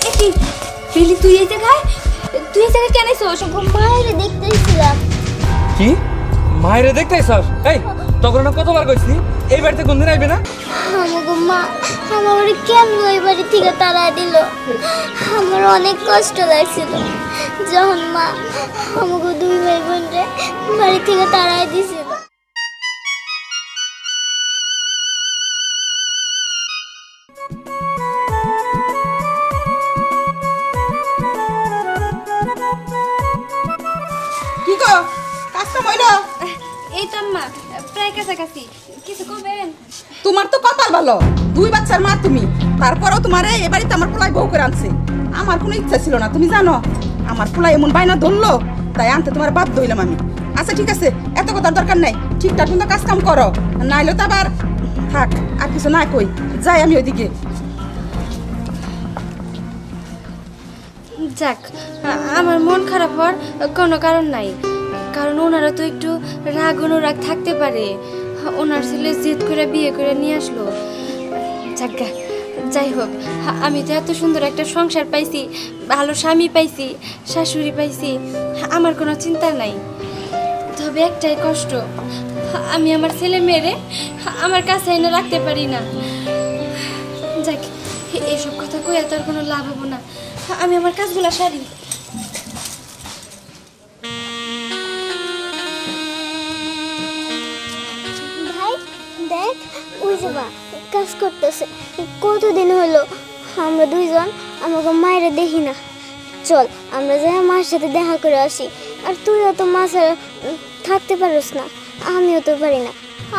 একি বেলি তুই এই জায়গায় কেন এসেছিস? মায়ের দেখতেছিলাম। কি মায়েরে দেখতেছস? এই তখন না কতবার কইছি এই বাড়িতে কোনদিন আইবে না? আমাগো মা আমার কেন ওই বাড়ি থেকে তাড়া দিল। আমার অনেক কষ্ট লাগছিল যখন মা আমাগো দুই ভাই বোনরে বাড়ি থেকে তাড়াই দিছিল। কি গো কাজটা হইলো? এই তো আম্মা প্রায় কাছাকাছি, কিছু করবেন? তোমার তো কপাল ভালো, দুই বাচ্চার মা তুমি, তারপরেও তোমার এই বাড়িতে আমার পোলাই বউ করে আনছে। আমার কোনো ইচ্ছা ছিল না, তুমি জানো আমার পোলাই এমন বায়না ধরলো, তাই আনতে তোমার বাধ্য হইলাম আমি। আচ্ছা ঠিক আছে, এত কথার দরকার নাই, ঠিকঠাক কিন্তু কাজ কাম করো, নাইলে তো আবার থাক। আর কিছু না কই, যাই আমি ওইদিকে। যাক, আমার মন খারাপ হওয়ার কোনো কারণ নাই, কারণ ওনারা তো একটু রাগ অনুরাগ থাকতে পারে। ওনার ছেলে জেদ করে বিয়ে করে নিয়ে আসলো। যাক, যাই হোক, আমি তো এত সুন্দর একটা সংসার পাইছি, ভালো স্বামী পাইছি, শাশুড়ি পাইছি, আমার কোনো চিন্তা নাই। তবে একটাই কষ্ট, আমি আমার ছেলে মেয়েরে আমার কাছে এনে রাখতে পারি না। যাক, এসব কথা কই এত আর কোনো লাভ হবো না, আমি আমার কাজগুলো সারি। ভাই দেখ, ওই যে বা কাজ করতেছে। কতদিন হলো আমরা দুইজন আমাকে মায়েরা দেখি না। চল আমরা যাই মার সাথে দেখা করে আসি। আর তুইও তো মা ছাড়া থাকতে পারিস না, আমিও তো পারি না।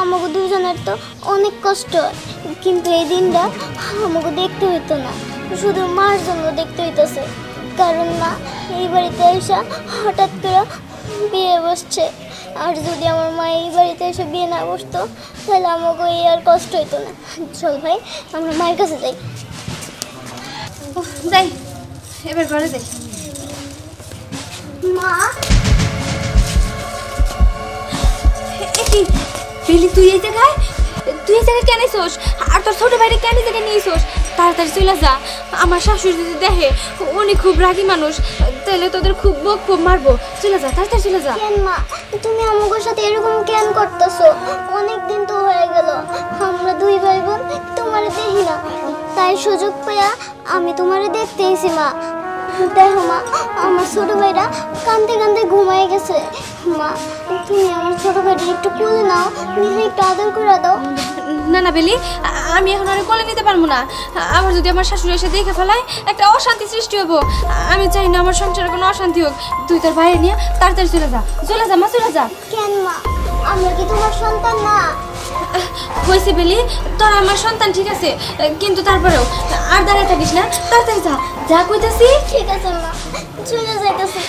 আমাকে দুজনের তো অনেক কষ্ট হয়, কিন্তু এই দিনটা আমাকে দেখতে হইতো না, শুধু মার জন্য দেখতে হইতেছে। কারণ মা এই বাড়িতে এসে হঠাৎ করে বিয়ে বসছে, আর যদি আমার মা এই বাড়িতে এসে বিয়ে না বসতো তাহলে আমাকে এই আর কষ্ট হইতো না। চল ভাই আমরা মায়ের কাছে যাই। যাই, এবার ঘরে যাই। মা একি বেলি তুই এই জায়গায় কেন এসোস? আর তোর ছোট ভাইরে কেন এই জায়গায় নিয়ে এসোস? তাড়াতাড়ি চলে যা, আমার শাশুড়ি যদি দেখে উনি খুব রাগী মানুষ, তাহলে তোদের খুব বক খুব মারবো। চলে যা, তাড়াতাড়ি চলে যা। কেন মা তুমি আমাদের সাথে এরকম কেন করতেছো? অনেক দিন তো হয়ে গেল আমরা দুই ভাই বোন তোমারে দেখি না, তাই সুযোগ পেয়া আমি তোমারে দেখতে এসেছি। মা দেখো মা, আমার ছোট ভাইরা কাঁদতে কাঁদতে ঘুমায় গেছে। মা তুমি আমার ছোট ভাইটা একটু কোলে নাও, নিজে একটু আদর করে দাও। না না বেলি, আমি এখন আর কোলে নিতে পারবো না। আবার যদি আমার শাশুড়ি এসে দেখে ফেলায় একটা অশান্তি সৃষ্টি হবো। আমি চাই না আমার সংসারে কোনো অশান্তি হোক। তুই তোর বাইরে নিয়ে তাড়াতাড়ি চলে যা, মা চলে যা। কেন মা, আমরা কি তোমার সন্তান না? হয়েছে বেলি, তোর আমার সন্তান ঠিক আছে, কিন্তু তারপরেও আর দাঁড়ায় থাকিস না, তাড়াতাড়ি যা, যা কইতাছি। ঠিক আছে মা, চলে যাইতেছি।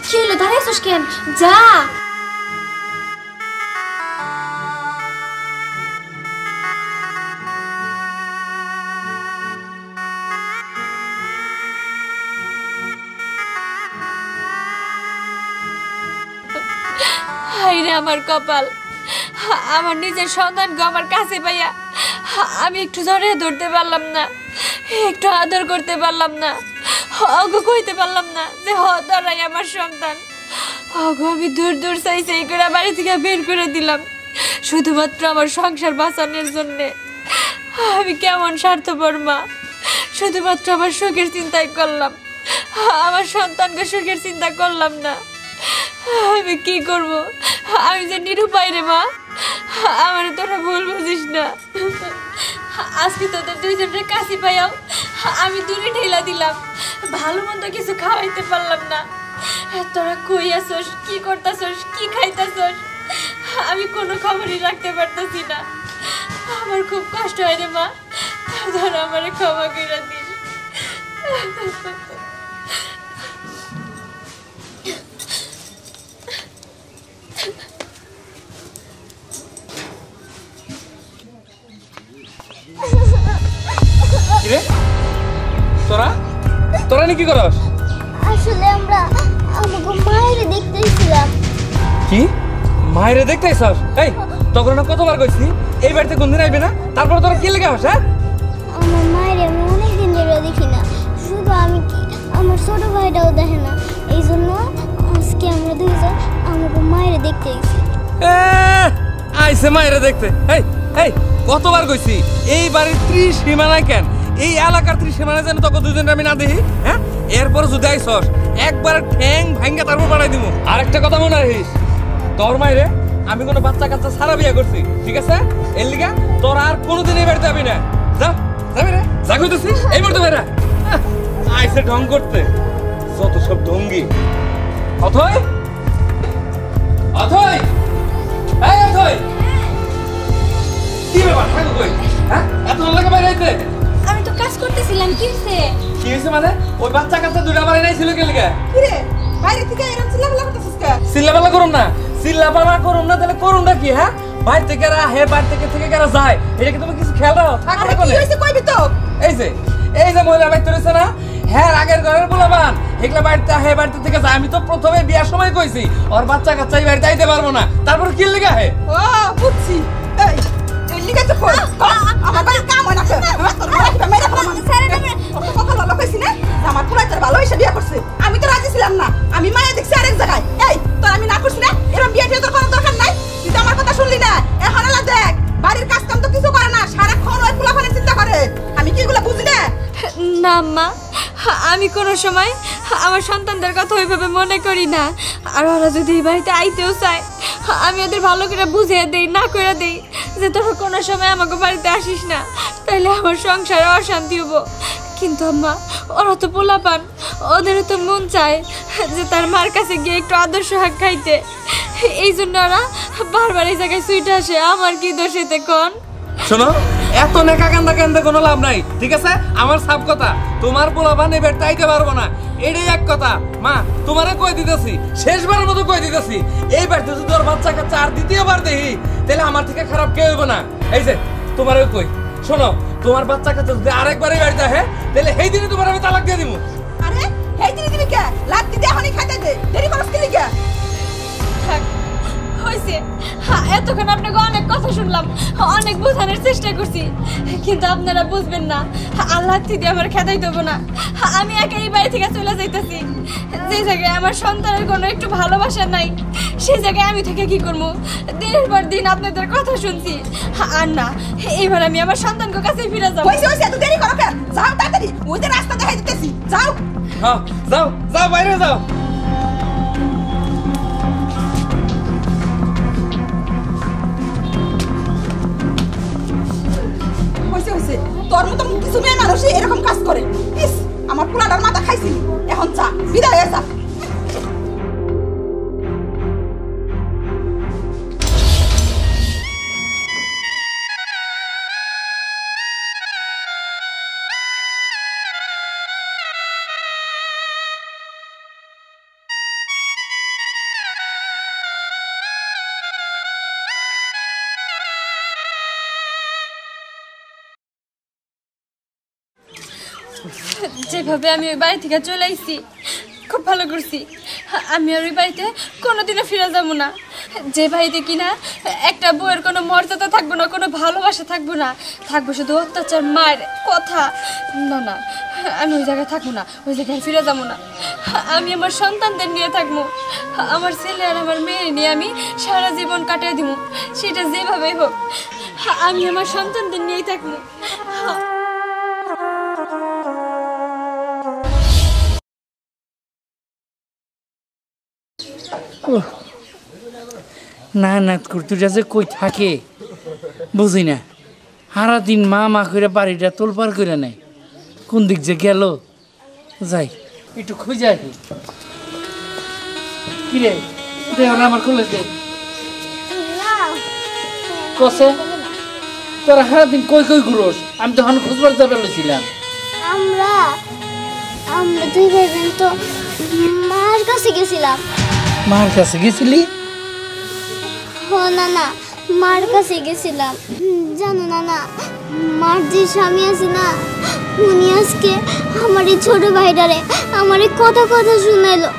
কি হলো, দাঁড়াইছিস কেন? যা। হায়রে আমার কপাল, আমার নিজের সন্তানকে আমার কাছে পাইয়া আমি একটু জড়ে ধরতে পারলাম না, একটু আদর করতে পারলাম না, অগো কইতে পারলাম না যে ধরাই আমার সন্তান। অগো আমি দূর দূর চাইছে এই করে বাড়ি থেকে বের করে দিলাম শুধুমাত্র আমার সংসার বাঁচানোর জন্যে। আমি কেমন স্বার্থপর মা, শুধুমাত্র আমার সুখের চিন্তাই করলাম, আমার সন্তানকে সুখের চিন্তা করলাম না। আমি কি করব? আমি যে নিরুপায় রে মা, আমার তোরা ভুল বুঝিস না। আজকে তোদের দুইজনের কাছে পাইয়াও আমি দূরে ঠেলা দিলাম, ভালো মন্দ কিছু খাওয়াইতে পারলাম না। তোরা কই আসোস, কি করতাছস, কি খাইতাছস, আমি কোনো খবরই রাখতে পারতাছি না। আমার খুব কষ্ট হয় রে মা, তোরা আমারে ক্ষমা করে দিস। কিরে তোরা তোরা নি কি করস? আসলে আমরা আমাকে মায়ের দেখতেছিলাম। কি মায়েরে দেখতেছস? এই তখন না কতবার কইছি এই বাড়িতে কোনদিন আইবে না, তারপর তোরা কি লেগে আস? হ্যাঁ, আমার মায়ের আমি অনেকদিন ধরে দেখি না, শুধু আমি কি আমার ছোট ভাইটাও দেখে না, এই জন্য আজকে আমরা দুইজন আমাকে মায়ের দেখতে গেছি। আইসে মায়েরা দেখতে। এই এই কতবার কইছি এই বাড়ির ত্রিসীমানায় কেন, এই এলাকার ত্রিসীমানায় যেন তোকে দুজন আমি না দেখি। হ্যাঁ, এরপর যদি আইসস একবার ঠ্যাং ভাঙ্গা তারপর পাঠাই দিব। আর একটা কথা মনে রাখিস, তোর মায়েরে আমি কোনো বাচ্চা কাচ্চা সারা বিয়ে করছি, ঠিক আছে? এর লিগা তোর আর কোনোদিন এই বাড়িতে যাবি না। যা যাবি রে, যা কইতেছি এই মুহূর্তে বাইরা। আইসে ঢং করতে, যত সব ঢঙ্গি। অথয় অথয়, এই অথয়, কি ব্যাপার থাকো কই? হ্যাঁ, এত লাগে বাইরে আইতে? আমি তো কাজ করতেছিলাম। কি হইছে? কি হইছে মানে? ওই বাচ্চা কাচ্চা দুইটা বাড়ি নাই ছিল কে লিগা? কি রে বাইরে থেকে এরকম চিল্লাপাল্লা করতেছিস কে? চিল্লাপাল্লা করুম না, চিল্লাপাল্লা করুম না, তাহলে করুমটা কি? হ্যাঁ, বাইরে থেকে হে বাইরে থেকে কারা যায়, এটা কি তুমি কিছু খেয়াল রাখো? থাক আরে থাকো কি হইছে কইবি তো? এই যে মহিলা বাইতে রয়েছে না, হ্যাঁ আগের ঘরের পোলাবান, এগুলা বাড়িতে হে বাড়িতে থেকে যায়। আমি তো প্রথমে বিয়ার সময় কইছি ওর বাচ্চা কাচ্চা এই বাড়িতে আইতে পারবো না, তারপর কি লেগা হে? ও বুঝছি। এই লিগা তো কই আমার বাড়ি কাম হয় না কে? তোর বাড়ি কি মেরে ফেলাম আমি? স্যার, এটা কথা ভালো কইছি না যে আমার পুরাই তোর ভালো হইছে বিয়া করছে। আমি তো রাজি ছিলাম না, আমি মায়া দেখছি আরেক জায়গায়। এই তোর আমি না করছি না, এরকম বিয়ে টিয়ে তোর কোনো দরকার নাই। তুই তো আমার কথা শুনলি না। এখন আলা দেখ বাড়ির কাজ কাম তো কিছু করে না, সারাক্ষণ ওই পোলাপানে চিন্তা করে। আমি কি এগুলা বুঝি না? না আম্মা, আমি কোনো সময় আমার সন্তানদের কথা ওইভাবে মনে করি না। আর ওরা যদি এই বাড়িতে আইতেও চায়, আমি ওদের ভালো করে বুঝিয়ে দেই, না করে দেই যে তোরা কোনো সময় আমাকে বাড়িতে আসিস না, তাইলে আমার সংসারে অশান্তি হবো। কিন্তু আম্মা, ওরা তো পোলাপান, ওদেরও তো মন চায় যে তার মার কাছে গিয়ে একটু আদর্শ হাক খাইতে। এই জন্য ওরা বারবার এই জায়গায় সুইটে আসে। আমার কি দোষ এতে কোন? শোনো, এত নেকা কান্দা কান্দা কোনো লাভ নাই, ঠিক আছে? আমার সাফ কথা, তোমার পোলাপান এই বাড়িতে আইতে পারবো না, এটাই এক কথা। মা তোমারে কই দিতেছি, শেষবারের মতো কই দিতেছি, এই বাড়িতে যদি তোর বাচ্চা কাচ্চা আর দ্বিতীয়বার দেখি, তাহলে আমার থেকে খারাপ কেউ হইব না। এই যে তোমারও কই, শোনো, তোমার বাচ্চা কাচ্চা যদি আরেকবার এই বাড়িতে আহে, তাহলে সেই দিনই তোমার আমি তালাক দিয়ে দিব। আরে হেই দিবি কে? লাগ দিতে এখনই খাইতে দে, দেরি করছ কি লিগা? থাক, হয়েছে। এতক্ষণ আপনাকে অনেক কথা শুনলাম, অনেক বোঝানোর চেষ্টা করছি, কিন্তু আপনারা বুঝবেন না। আল্লাহ থেকে আমার খেদাই দেবো না। আমি একা এই বাড়ি থেকে চলে যাইতেছি। যে জায়গায় আমার সন্তানের কোনো একটু ভালোবাসা নাই, সেই জায়গায় আমি থেকে কি করবো? দিনের পর দিন আপনাদের কথা শুনছি। আর না, এবার আমি আমার সন্তানকে কাছে ফিরে যাবো। হইছে হইছে, এত দেরি করো কেন? যাও তাড়াতাড়ি, ওই যে রাস্তা দেখাই দিতেছি, যাও। হ্যাঁ, যাও যাও, বাইরে যাও। হইছে হইছে, তোর মতো কিছু মেয়ে মানুষই এরকম কাজ করে। ইস, আমার পোলাটার মাথা খাইছিলি। এখন যা, বিদায় হয়ে যা। যেভাবে আমি ওই বাড়ি থেকে চলে আইছি, খুব ভালো করছি। আমি আর ওই বাড়িতে কোনোদিনও ফিরে যাবো না। যে বাড়িতে কিনা একটা বউয়ের কোনো মর্যাদা থাকবো না, কোনো ভালোবাসা থাকবো না, থাকবো শুধু অত্যাচার, মায়ের কথা। না না, আমি ওই জায়গায় থাকবো না, ওই জায়গায় ফিরে যাবো না। আমি আমার সন্তানদের নিয়ে থাকবো, আমার ছেলে আর আমার মেয়ে নিয়ে আমি সারা জীবন কাটিয়ে দিব। সেটা যেভাবেই হোক, আমি আমার সন্তানদের নিয়েই থাকবো। না না কুর্তুটা যে কই থাকে বুঝি না, সারাদিন মা করে বাড়িটা তোলপাড় করে নেয়, কোন দিক যে গেল, যাই একটু খুঁজে আসি। কিরে দেখ আমার খুলে দে কসে, তোরা সারাদিন কই কই ঘুরোস? আমি তখন খুঁজবার যাবে বলেছিলাম। আমরা আমরা দুই ভাই বোন তো মার কাছে গেছিলাম। মার কাছে গেছিলি? ও না না, মার কাছে গেছিলাম। জানো না না, মার যে স্বামী আছে না, উনি আজকে আমার এই ছোট ভাইটারে আমার কথা কথা শুনাইলো।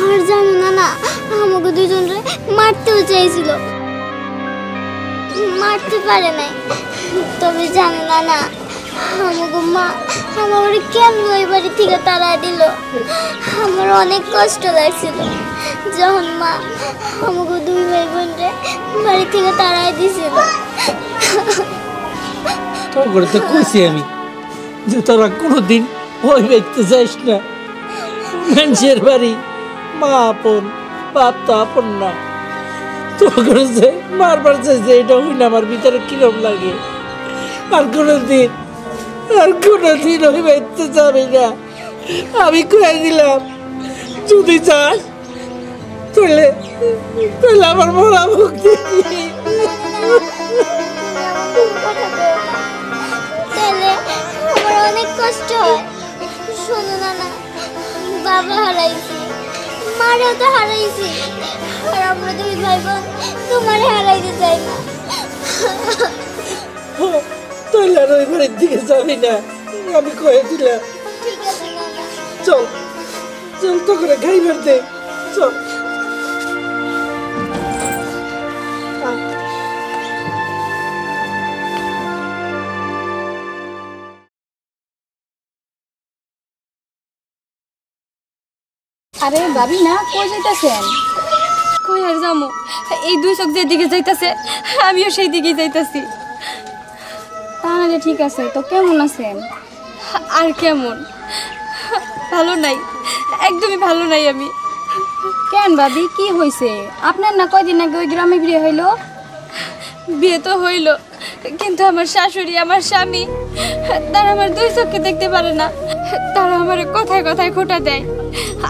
আর জানো না না, আমাকে দুজনরে মারতেও চাইছিল। মারতে পারে নাই, তবে জানে না না আমাকে মা আমার কেমন ওই বাড়ি থেকে তাড়া দিল। আমার অনেক কষ্ট লাগছিল যখন মা আমাকে দুই ভাই বোনরে বাড়ি থেকে তাড়াই দিছিল। তোর করে তো কইছি আমি যে তোরা কোনোদিন ওই ব্যক্তি যাইস না। মানুষের বাড়ি মা আপন, বাপ তো আপন না। তোর করে যে মারবার চাইছে এটা হইলে আমার ভিতরে কিরম লাগে। আর কোনোদিন ওই ব্যক্তি যাবি না। আমি কয়ে দিলাম যদি চাস তাহলে আমার মরা মুখ দেখি। তাহলে আমার অনেক কষ্ট হয়। শোনো না না, বাবা হারাইছি, মারেও তো হারাইছি, আর আমরা দুই ভাই বোন তোমারে হারাইতে চাই না। তাহলে আর ওই বাড়ির দিকে যাবি না, আমি কয়ে দিলাম। ঠিক আছে নানা। চল চল তো করে খাইবার দে, চল। আরে ভাবি না কই যাইতাছেন? কই আর যামু, এই দুই চোখ যেদিকে যাইতাছে আমিও সেই দিকেই যাইতাছি। তাহলে ঠিক আছে, তো কেমন আছেন? আর কেমন, ভালো নাই, একদমই ভালো নাই আমি। কেন ভাবি, কি হয়েছে? আপনার না কয়দিন আগে ওই গ্রামে বিয়ে হইলো? বিয়ে তো হইল, কিন্তু আমার শাশুড়ি আমার স্বামী তারা আমার দুই চোখকে দেখতে পারে না। তারা আমার কথায় কথায় খোঁটা দেয়।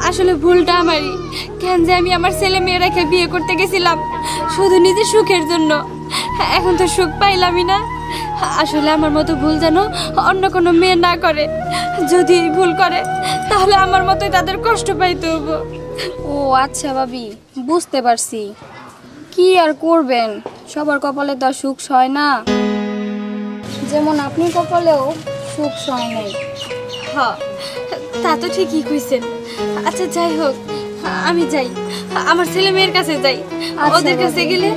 আসলে ভুলটা আমারই। কেন যে আমি আমার ছেলে মেয়ে রেখে বিয়ে করতে গেছিলাম শুধু নিজের সুখের জন্য। এখন তো সুখ পাইলামই না। আসলে আমার মতো ভুল যেন অন্য কোনো মেয়ে না করে। যদি ভুল করে তাহলে আমার মতোই তাদের কষ্ট পাইতে হবো। ও আচ্ছা ভাবি, বুঝতে পারছি। কি আর করবেন, সবার কপালে তো আর সুখ সয় না। যেমন আপনি কপালেও সুখ সয় নাই। হ্যাঁ, তা তো ঠিকই কইছেন। আচ্ছা যাই হোক, আমি যাই, আমার ছেলে মেয়ের কাছে যাই। ওদের কাছে গেলে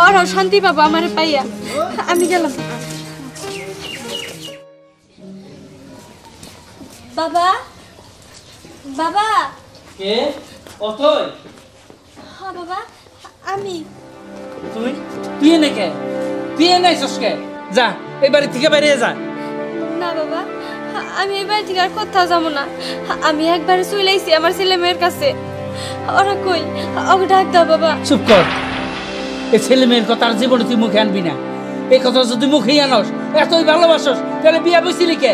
ওরাও শান্তি পাবো আমার পাইয়া। আমি গেলাম। বাবা, বাবা। কে? অতই? হ্যাঁ বাবা, আমি। তুই এনে কে? তুই এনে আইছস কে? যা, এই বাড়ি থেকে বাইরে যা। না বাবা, আমি এই বাড়ি থেকে আর কোথাও যাবো না। আমি একবারে চলে আইছি আমার ছেলে মেয়ের কাছে। ওরা কই? ওকে ডাক দাও বাবা। চুপ কর। এই ছেলে মেয়ের কথা আর জীবনে তুই মুখে আনবি না। এই কথা যদি মুখেই আনস, এতই ভালোবাসস, তাহলে বিয়া বসিলি কে?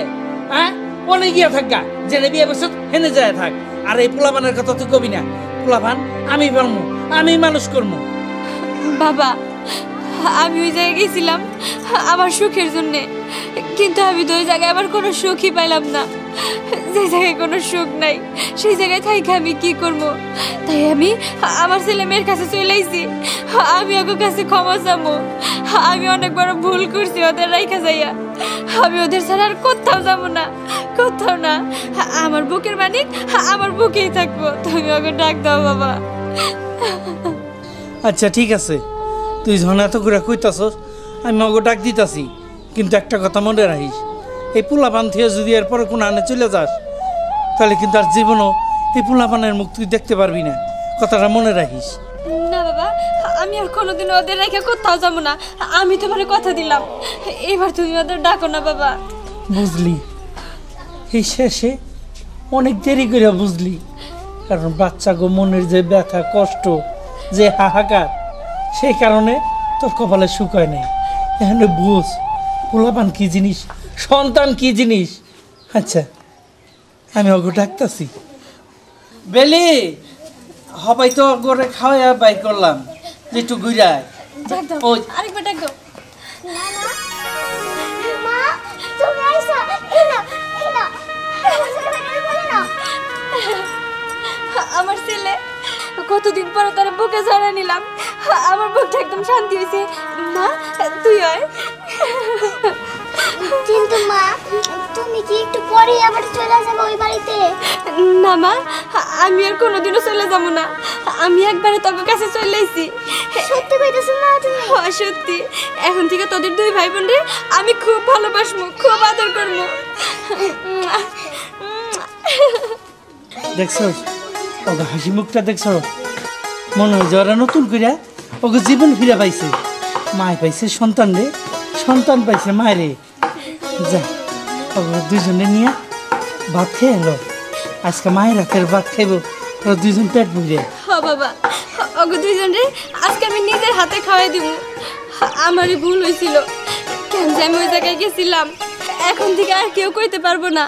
হ্যাঁ, অনেক গিয়া থাকা, জেনে বিয়া বসত হেনে যায় থাক। আর এই পোলাপানের কথা তুই কবি না। পোলাপান আমি পারমু, আমি মানুষ করবো। বাবা, আমি ওই জায়গায় গেছিলাম আমার সুখের জন্যে, কিন্তু আমি তো ওই জায়গায় আবার কোনো সুখই পাইলাম না। যে জায়গায় কোনো সুখ নাই সেই জায়গায় থাইকে আমি কি করবো? তাই আমি আমার ছেলে মেয়ের কাছে চলে আইছি। আমি ওদের কাছে ক্ষমা চাবো। আমি অনেক বড় ভুল করছি ওদের রাইখা যাইয়া। আমি ওদের ছাড়া আর কোথাও যাবো না, কোথাও না। আমার বুকের মানিক আমার বুকেই থাকবো। তুমি ওকে ডাক দাও বাবা। আচ্ছা ঠিক আছে, তুই যখন এত করে কইতাছস আমি মগো ডাক দিতাছি। কিন্তু একটা কথা মনে রাখিস, এই পোলাপান থেকে যদি এরপরে কোনো আনে চলে যাস তাহলে কিন্তু আর জীবনও এই পোলাপানের মুখ তুই দেখতে পারবি না। কথাটা মনে রাখিস। না বাবা, আমি আর কোনোদিন ওদের রেখে কোথাও যাবো না। আমি তোমার কথা দিলাম, এবার তুমি ওদের ডাকো না বাবা। বুঝলি, এই শেষে অনেক দেরি করে বুঝলি। কারণ বাচ্চা গো মনের যে ব্যথা কষ্ট, যে হাহাকার, সেই কারণে তোর কপালে সুখ হয় নাই। এখানে বুঝ পোলাপান কি জিনিস, সন্তান কি জিনিস। আচ্ছা আমি ওগো ডাকতাছি। বেলি হবাই তো করে খাওয়া বাই করলাম, একটু ঘুরায়। ডাক দাও, ওই। আরেকবার ডাক দাও। নানা, মা, তুমি আইসা, এই নাও, এই নাও। আমার ছেলেমেয়েটাকে বলে নাও। আমার ছেলে, কতদিন পরে তার বুকে জড়া নিলাম। আমার বুকটা একদম শান্তি হয়েছে। মা তুই হয়। কিন্তু মা, তুমি তুমি কি একটু পরেই আবার চলে যাবে ওই বাড়িতে? না মা, আমি আর কোনোদিনও চলে যাবো না। আমি একবারে তোদের কাছে চলে এসেছি। সত্যি কইতেছো মা তুমি? সত্যি, এখন থেকে তোদের দুই ভাই বোনরে আমি খুব ভালোবাসবো, খুব আদর করবো। দেখছো ওকে হাসি মুখটা দেখছো, মনে হয় যে ওরা নতুন করে ওকে জীবন ফিরে পাইছে। মায় পাইছে সন্তান রে, সন্তান পাইছে মায় রে। যা ওকে দুজনে নিয়ে ভাত খেয়ে এলো, আজকে মায়ের হাতের ভাত খাইব ওরা দুজন পেট ভরে। বাবা, ওগো দুইজন রে আজকে আমি নিজের হাতে খাওয়াই দিব। আমারই ভুল হয়েছিল, কেন যে আমি ওই জায়গায় গেছিলাম। এখন থেকে আর কেউ কইতে পারবো না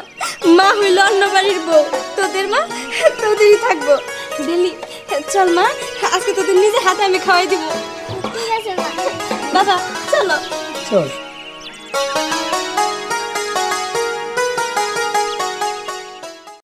মা হইল অন্য বাড়ির বউ। তোদের মা তোদেরই থাকবো। ডেলি চল মা, আজকে তোদের নিজের হাতে আমি খাওয়াই দিব। ঠিক আছে মা। বাবা চলো। চল।